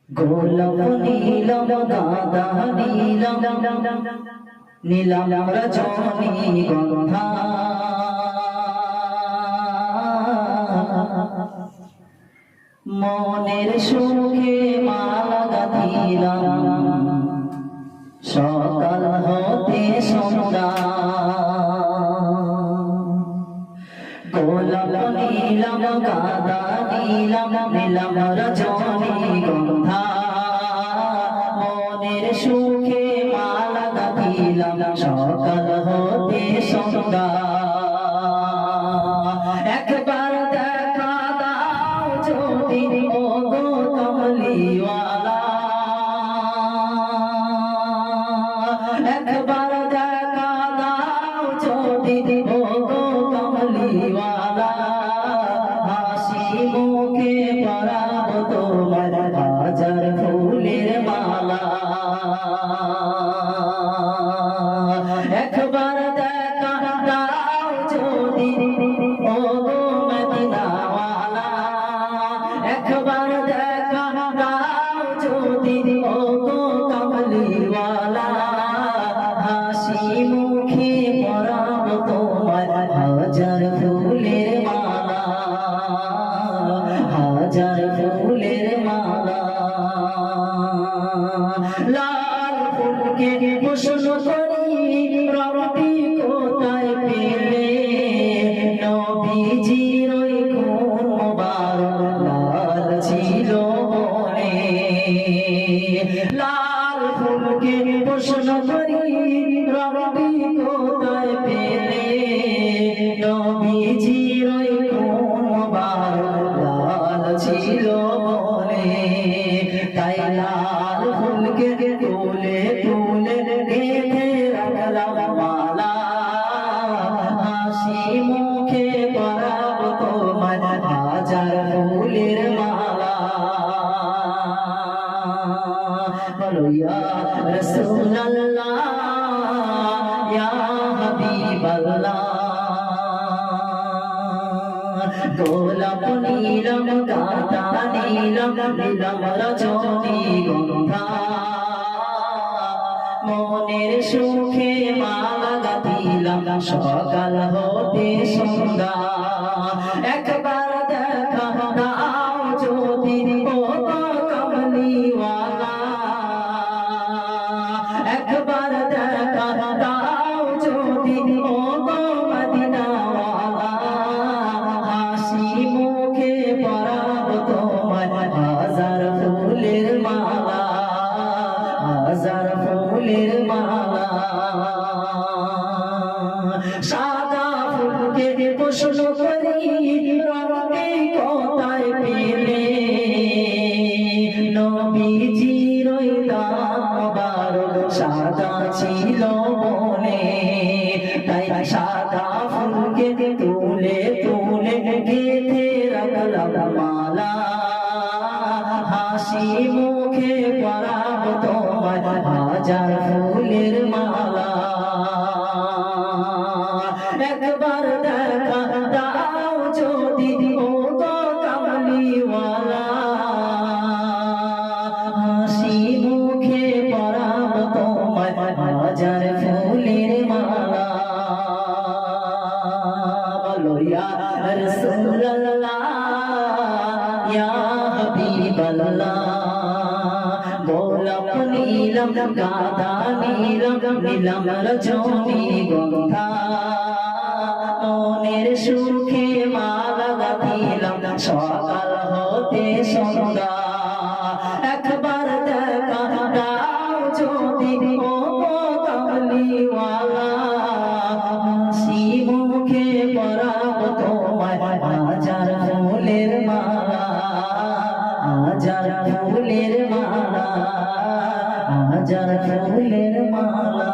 গোলাপ নীলম গাঁদা নীলম নীলম রজনী গন্ধা মনের সুখে মালা গাঁথিলাম সকাল হতে সন্ধ্যা। গোলাপ নীলম গাঁদা নীলম নীলম রজনী গন্ধা মনের সুখে মালা গাঁথিলাম সকাল হতে সন্ধ্যা। একবার দেখা দাও যদি ও গো কমলিওয়ালা, একবার দেখা দাও যদি ও গো কমলিওয়ালা, হাসি মুখে পরাব তোমার হাজার ফুলের মালা। একবার দেখা দাও যদি ও গো মদিনাওয়ালা, একবার দেখা দাও যদি ও গো কমলিওয়ালা, হাসি মুখে পরাব তোমার হাজার ফুলের মালা, হাজার ফুলের মালা। লাল ফুলকে প্রশ্ন করি রবি কোথায় পেলে, নবীজির ওই খুন মোবারক লাল ছিল বলে। লাল ফুলকে প্রশ্ন করি রবি কোথায় পেলে, নবীজির ওই খুন মোবারক লাল ছিল বলে। তাই লাল ফুলকে তুলে তুলে গেঁথে রাখলাম মালা, হাসি মুখে পরাব তোমার হাজার ফুলের মালা। বলো ইয়া রাসূলুল্লাহ ইয়া হাবিবাল্লাহ। গোলাপ নীলম গাঁদা নীলম নীলম রজনী গন্ধা মনের সুখে মালা গাঁথিলাম সকাল হতে সন্ধ্যা। একবার দেখা দাও যদি ও গো কমলিওয়ালা, একবার দেখা দাও যদি ও গো মদিনাওয়ালা, হাসি মুখে পরাব তোমার হাজার ফুলের মালা, হাজার ফুলের মালা। সাদা ফুলকে প্রশ্ন করি রবি কোথায় পেলে, নবীজির ওই দাম মোবারক সাদা ছিল বলে। তাই সাদা ফুলকে তুলে তুলে গেঁথে রাখলাম মালা, হাসি মুখে পরাব তোমার হাজার ফুলের মালা। একবার দেখা দাও যদি ও গো কমলিওয়ালা, হাসি মুখে পরাব তোমার হাজার ফুলের মালা। বলো ইয়া রাসূলুল্লাহ ইয়া হাবিবাল্লাহ। গোলাপ নীলম গাঁদা নীলম নীলম রজনী গন্ধা মনের সুখে মালা গাঁথিলাম সকাল হতে সন্ধ্যা। একবার দেখা দাও যদি ও গো কমলিওয়ালা, হাসি মুখে পরাব তোমার হাজার ফুলের মালা, হাজার ফুলের মালা, হাজার ফুলের মালা।